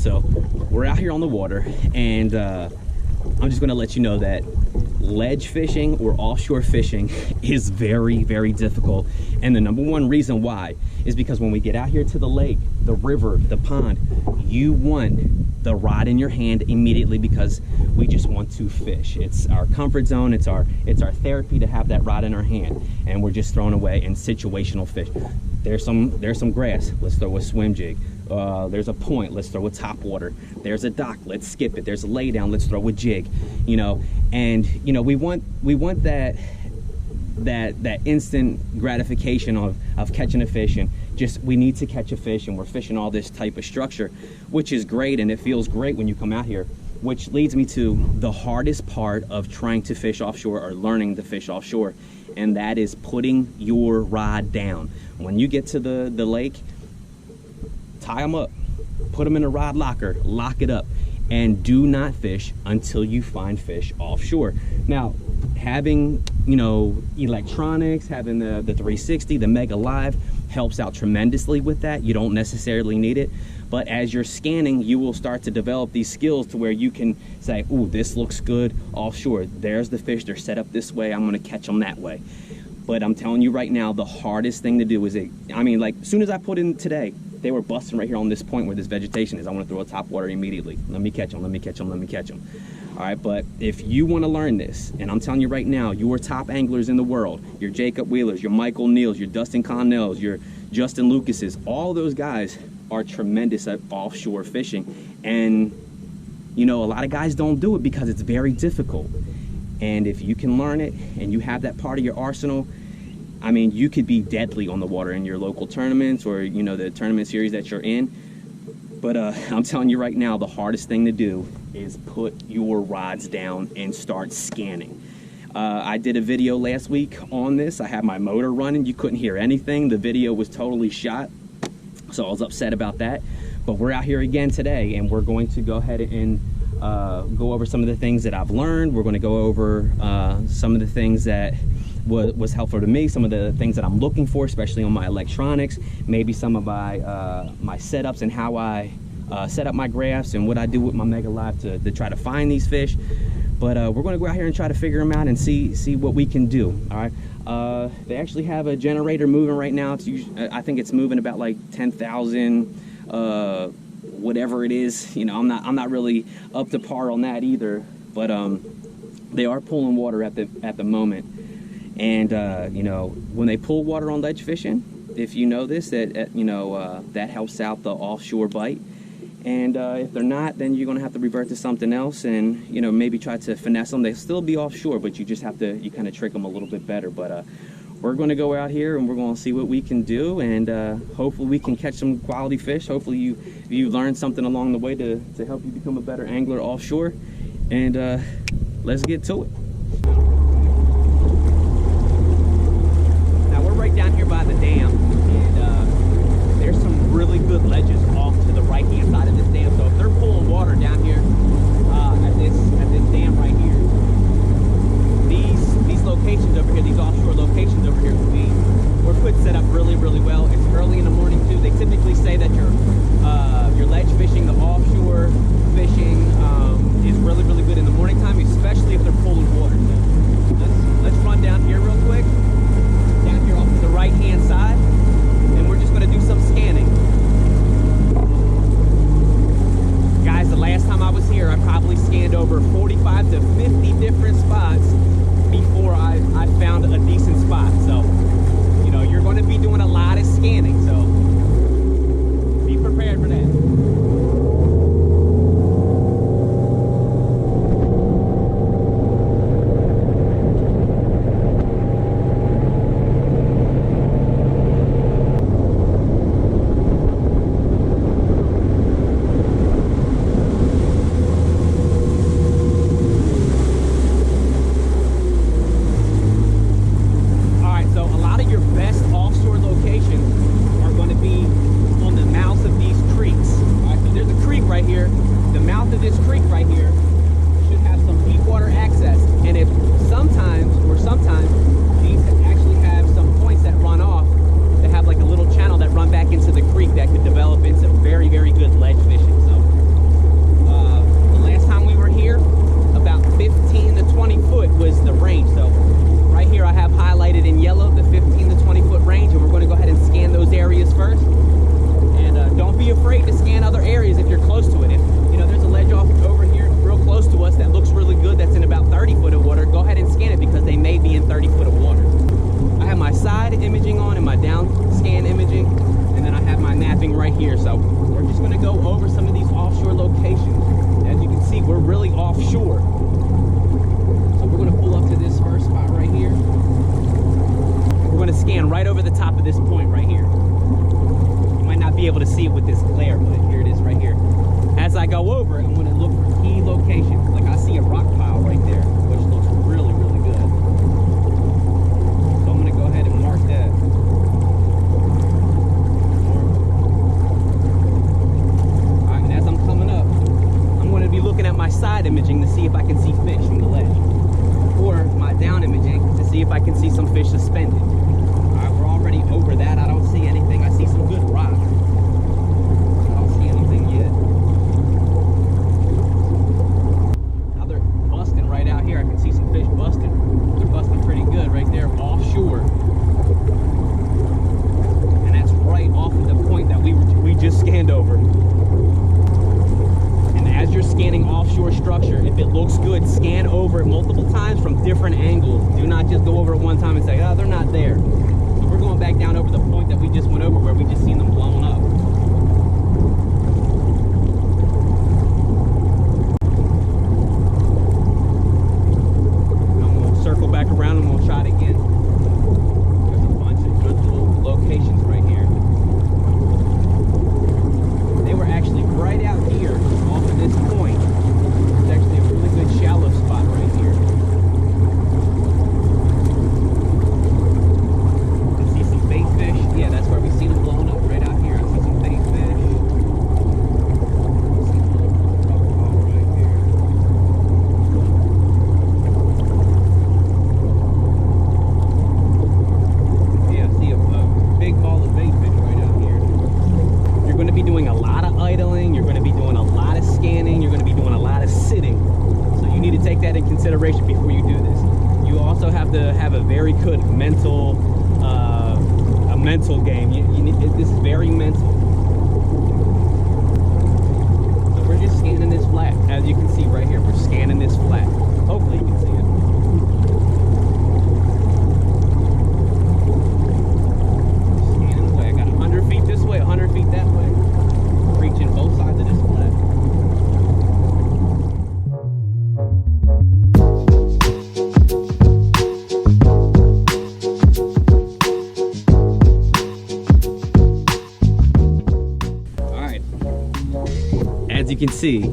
so we're out here on the water, and I'm just gonna let you know that ledge fishing or offshore fishing is very, very difficult. And the number one reason why is because when we get out here to the lake, the river, the pond, you want the rod in your hand immediately, because we just want to fish. It's our comfort zone. It's our therapy to have that rod in our hand, and we're just throwing away in situational fish. There's some grass, let's throw a swim jig. There's a point, let's throw a top water. There's a dock, let's skip it. There's a lay down, let's throw a jig. You know, and you know, we want that instant gratification of catching a fish, and just we need to catch a fish, and we're fishing all this type of structure, which is great, and it feels great when you come out here, which leads me to the hardest part of trying to fish offshore, or learning to fish offshore, and that is putting your rod down. When you get to the lake, tie them up, put them in a rod locker, lock it up, and do not fish until you find fish offshore. Now, having, you know, electronics, having the 360, the Mega Live helps out tremendously with that. You don't necessarily need it, but as you're scanning, you will start to develop these skills to where you can say, ooh, this looks good offshore. There's the fish, they're set up this way, I'm gonna catch them that way. But I'm telling you right now, the hardest thing to do is, like, as soon as I put in today, they were busting right here on this point where this vegetation is. I want to throw a top water immediately. Let me catch them, let me catch them, let me catch them. All right, but if you want to learn this, and I'm telling you right now, your top anglers in the world, your Jacob Wheelers, your Michael Neals, your Dustin Connells, your Justin Lucases, all those guys are tremendous at offshore fishing. And, you know, a lot of guys don't do it because it's very difficult. And if you can learn it and you have that part of your arsenal, I mean, you could be deadly on the water in your local tournaments, or, you know, the tournament series that you're in. But I'm telling you right now, the hardest thing to do is put your rods down and start scanning. I did a video last week on this. I had my motor running. You couldn't hear anything. The video was totally shot, so I was upset about that. But we're out here again today, and we're going to go ahead and go over some of the things that I've learned. We're going to go over some of the things that was helpful to me, some of the things that I'm looking for, especially on my electronics, maybe some of my setups and how I set up my graphs and what I do with my Mega Live to try to find these fish. But we're going to go out here and try to figure them out and see what we can do. All right, they actually have a generator moving right now. It's usually, I think it's moving about like 10,000 whatever it is. You know, I'm not really up to par on that either, but they are pulling water at the moment. And you know, when they pull water on ledge fishing, if you know this, that you know, that helps out the offshore bite. And if they're not, then you're gonna have to revert to something else, and, you know, maybe try to finesse them. They'll still be offshore, but you just have to, you kind of trick them a little bit better. But we're gonna go out here and we're gonna see what we can do, and hopefully we can catch some quality fish. Hopefully you learn something along the way to help you become a better angler offshore. And let's get to it. Now we're right down here by the dam, and there's some really good ledges off to the right hand side of this dam. So if they're pulling water down here at this dam right here, these locations over here, these offshore locations over here, we're put set up really, really well. It's early in the morning too. They typically say that your ledge fishing, the offshore fishing, is really, really good in the morning time, especially if they're pulling water. So let's run down here real quick, down here off to the right hand side, and we're just going to do some scanning. Guys, the last time I was here, I probably scanned over 45 to 50 different spots before I found a decent spot. So, you know, you're going to be doing a lot of scanning, so be prepared for that. we're just going to go over some of these offshore locations. As you can see, we're really offshore. So we're going to pull up to this first spot right here. We're going to scan right over the top of this point right here. You might not be able to see it with this glare, but here it is right here. As I go over it, I'm going to look for key locations. Like I see a rock pile right there, which looks really, really good. So I'm going to go ahead and mark that. All right, and as I'm coming up, I'm going to be looking at my side imaging to see if I can see fish from the ledge, or my down imaging to see if I can see some fish suspended. All right, we're already over that. I don't see anything. I see some good rock. I don't see anything yet. Now they're busting right out here. I can see some fish busting. They're busting pretty good right there offshore. And that's right off of the point that we just scanned over. As you're scanning offshore structure, if it looks good, scan over it multiple times from different angles. Do not just go over it one time and say, oh, they're not there. So we're going back down over the point that we just went over where we just seen them blown up. I'm going to circle back around and we'll try it again. There's a bunch of good little locations right here. They were actually right out here off of this point. It's actually a really good shallow spot right here. You can see some bait fish. Yeah, that's where we see them blowing up right out here. I see some bait fish. I see a little rock ball right here. Yeah, I see a big ball of bait fish right out here. You're going to be doing a lot of idling, you're going to be doing a lot of scanning, you're going to be doing a lot of sitting. So you need to take that in consideration before you do this. You also have to have a very good mental game. This is very mental. So we're just scanning this flat. As you can see right here, we're scanning this flat. Hopefully you can see it. Scanning the way. I got 100 feet this way, 100 feet that way. Reaching both sides of this flat. Alright. As you can see,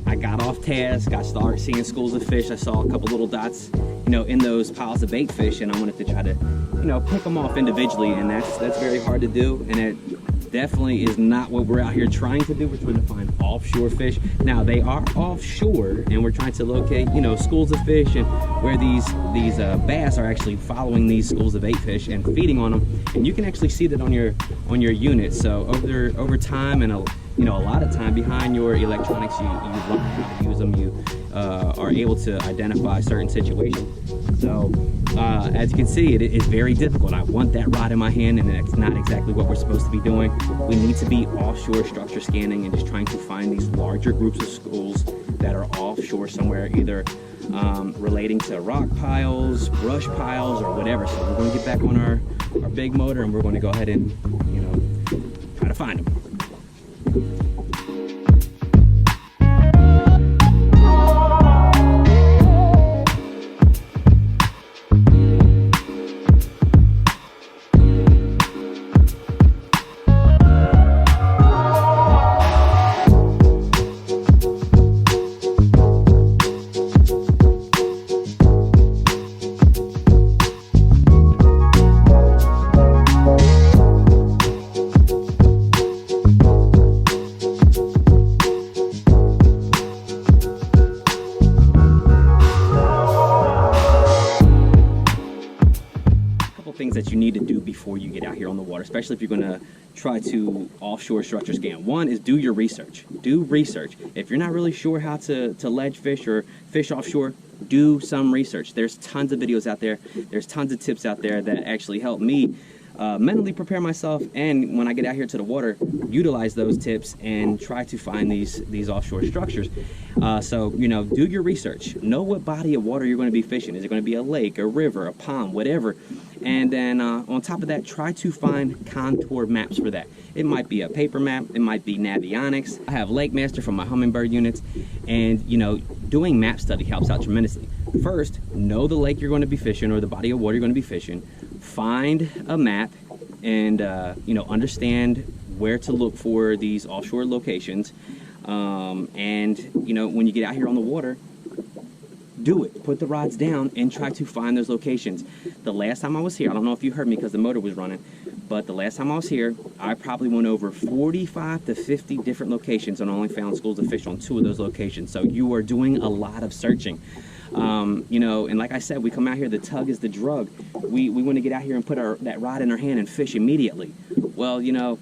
I got off task. I started seeing schools of fish. I saw a couple little dots, in those piles of bait fish, and I wanted to try to, pick them off individually, and that's very hard to do, and it definitely is not what we're out here trying to do. We're trying to find offshore fish. Now they are offshore, and we're trying to locate, schools of fish, and where these bass are actually following these schools of bait fish and feeding on them. And you can actually see that on your unit. So over time and a lot of time behind your electronics, you learn how to use them. You are able to identify certain situations. So as you can see, it is very difficult. I want that rod in my hand, and that's not exactly what we're supposed to be doing. We need to be offshore structure scanning and just trying to find these larger groups of schools that are offshore somewhere, either relating to rock piles, brush piles, or whatever. So we're going to get back on our big motor, and we're going to go ahead and try to find them. Things that you need to do before you get out here on the water, especially if you're going to try to offshore structure scan. One is do your research. Do research. If you're not really sure how to ledge fish or fish offshore, do some research. There's tons of videos out there. There's tons of tips out there that actually help me mentally prepare myself, and when I get out here to the water, utilize those tips and try to find these offshore structures. So do your research. Know what body of water you're going to be fishing. Is it going to be a lake, a river, a pond, whatever, And then on top of that, try to find contour maps for that. It might be a paper map, it might be Navionics. I have Lake Master from my Humminbird units, and you know, doing map study helps out tremendously. First, know the lake you're going to be fishing or the body of water you're going to be fishing. Find a map and you know, understand where to look for these offshore locations. And you know, when you get out here on the water, do it. Put the rods down and try to find those locations. The last time I was here, I don't know if you heard me because the motor was running, but the last time I was here, I probably went over 45 to 50 different locations and only found schools of fish on 2 of those locations. So you are doing a lot of searching. You know, and like I said, we come out here, the tug is the drug. We want to get out here and put that rod in our hand and fish immediately. Well, you know,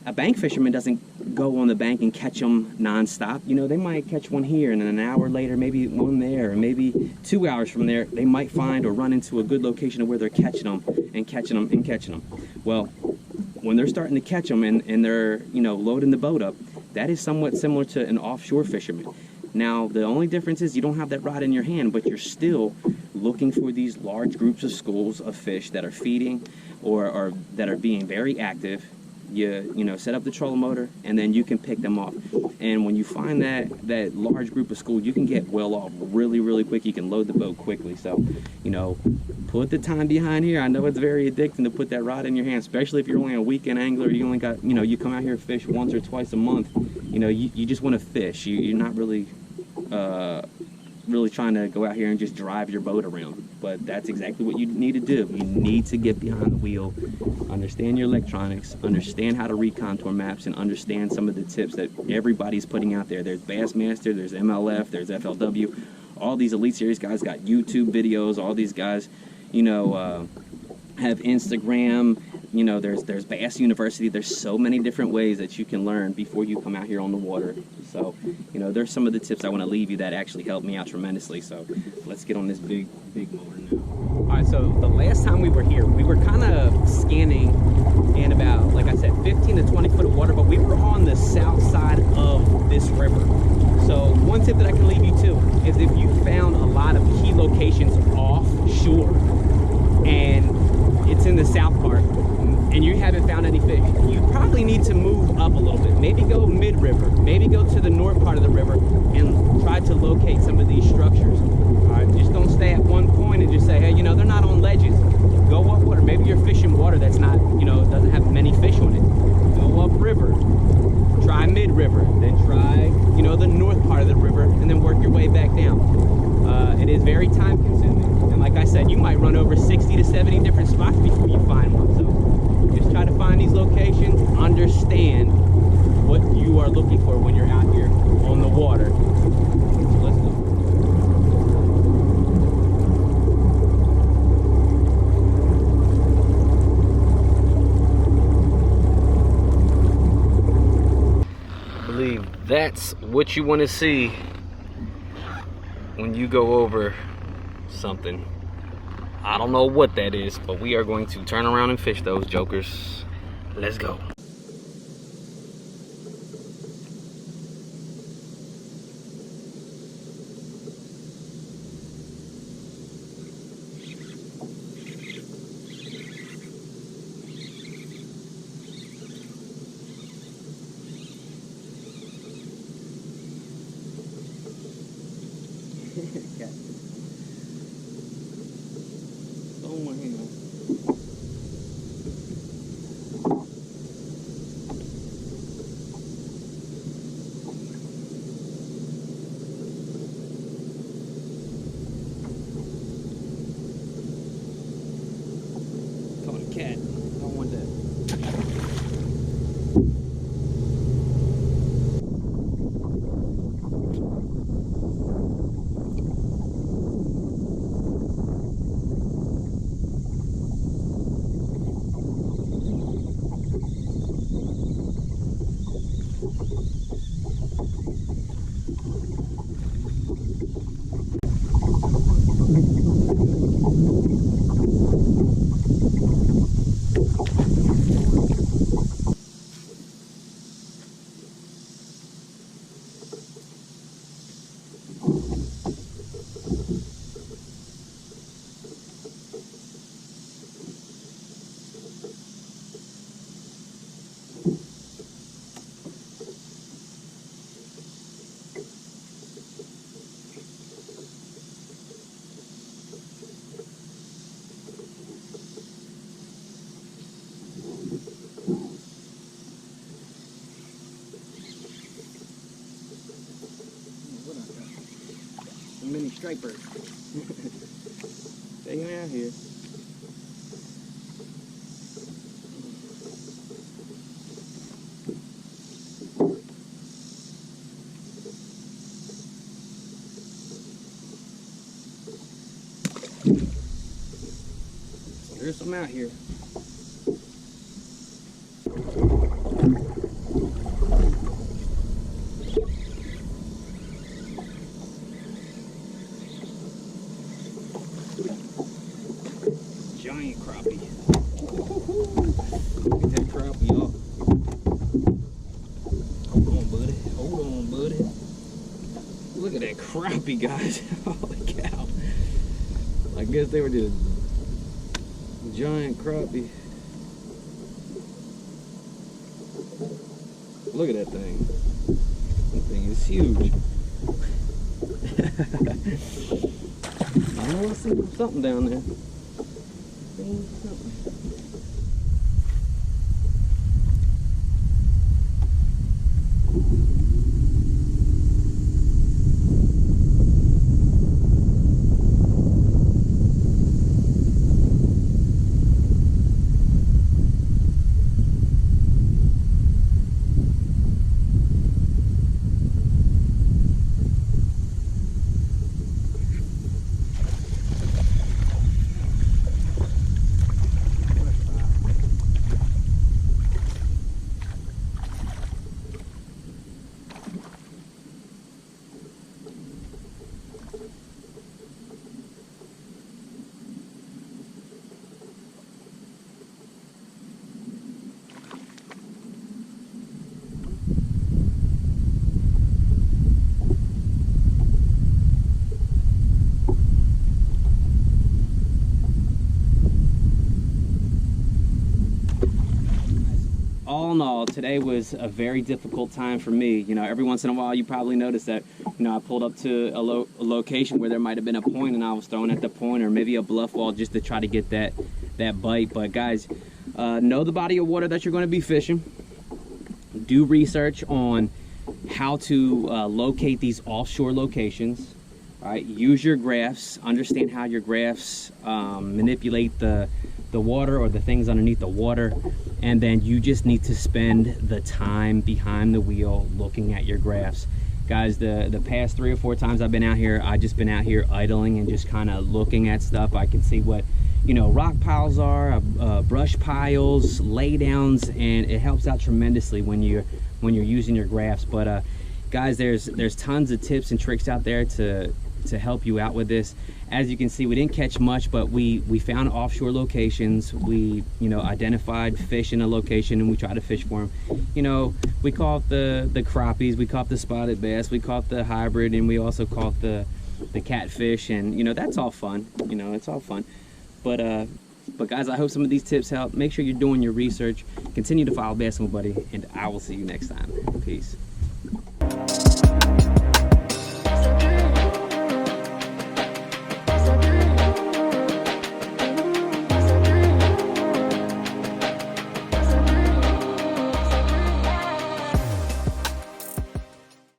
a bank fisherman doesn't go on the bank and catch them nonstop. You know, they might catch one here, and then an hour later, maybe one there, and maybe 2 hours from there, they might find or run into a good location of where they're catching them and catching them and catching them. Well, when they're starting to catch them and they're, you know, loading the boat up, that is somewhat similar to an offshore fisherman. Now, the only difference is you don't have that rod in your hand, but you're still looking for these large groups of schools of fish that are feeding or that are being very active. You know, set up the trolling motor, and then you can pick them off. And when you find that large group of school, you can get well off really quick. You can load the boat quickly. So, you know, put the time behind here. I know it's very addicting to put that rod in your hand, especially if you're only a weekend angler. You only got, you know, you come out here and fish once or twice a month. You know, you just want to fish. You're not really trying to go out here and just drive your boat around. But that's exactly what you need to do. You need to get behind the wheel, understand your electronics, understand how to read contour maps, and understand some of the tips that everybody's putting out there. There's Bassmaster, there's MLF, there's FLW. All these Elite Series guys got YouTube videos. All these guys, you know, have Instagram. You know, there's Bass University. There's so many different ways that you can learn before you come out here on the water. So, you know, there's some of the tips I want to leave you that actually helped me out tremendously. So let's get on this big motor now. All right, so the last time we were here, we were kind of scanning in about, like I said, 15 to 20 foot of water, but we were on the south side of this river. So one tip that I can leave you too is if you found a lot of key locations offshore and it's in the south part, and you haven't found any fish, you probably need to move up a little bit. Maybe go mid-river, maybe go to the north part of the river and try to locate some of these structures. All right, just don't stay at one point and just say, hey, you know, they're not on ledges. Go upwater. Maybe you're fishing water that's not, you know, doesn't have many fish on it. Go upriver, try mid-river, then try, you know, the north part of the river, and then work your way back down. It is very time consuming, and like I said, you might run over 60 to 70 different spots before you find one. So just try to find these locations, understand what you are looking for when you're out here on the water. So let's go. I believe that's what you want to see when you go over something. I don't know what that is, but we are going to turn around and fish those jokers. Let's go. Cat. Don't want that. mini striper. Take him out here. There's some out here. Giant crappie. Look at that crappie, y'all. Hold on, buddy. Hold on, buddy. Look at that crappie, guys. Holy cow. I guess they were just giant crappie. Look at that thing. That thing is huge. I know I see something down there. Something. All in all, today was a very difficult time for me. You know, every once in a while you probably notice that, you know, I pulled up to a location where there might have been a point and I was throwing at the point, or maybe a bluff wall, just to try to get that bite. But guys, know the body of water that you're going to be fishing. Do research on how to locate these offshore locations. All right, use your graphs. Understand how your graphs manipulate the water or the things underneath the water, and then you just need to spend the time behind the wheel looking at your graphs. Guys, the past 3 or 4 times I've been out here, I've just been out here idling and just kind of looking at stuff. I can see what, you know, rock piles are, brush piles, laydowns, and it helps out tremendously when you're using your graphs. But guys, there's tons of tips and tricks out there to help you out with this. As you can see, we didn't catch much, but we found offshore locations. We, you know, identified fish in a location and we tried to fish for them. You know, we caught the crappies, we caught the spotted bass, we caught the hybrid, and we also caught the catfish. And you know, that's all fun. You know, it's all fun. But guys, I hope some of these tips help. Make sure you're doing your research. Continue to follow Bassn with Buddy, and I will see you next time. Peace.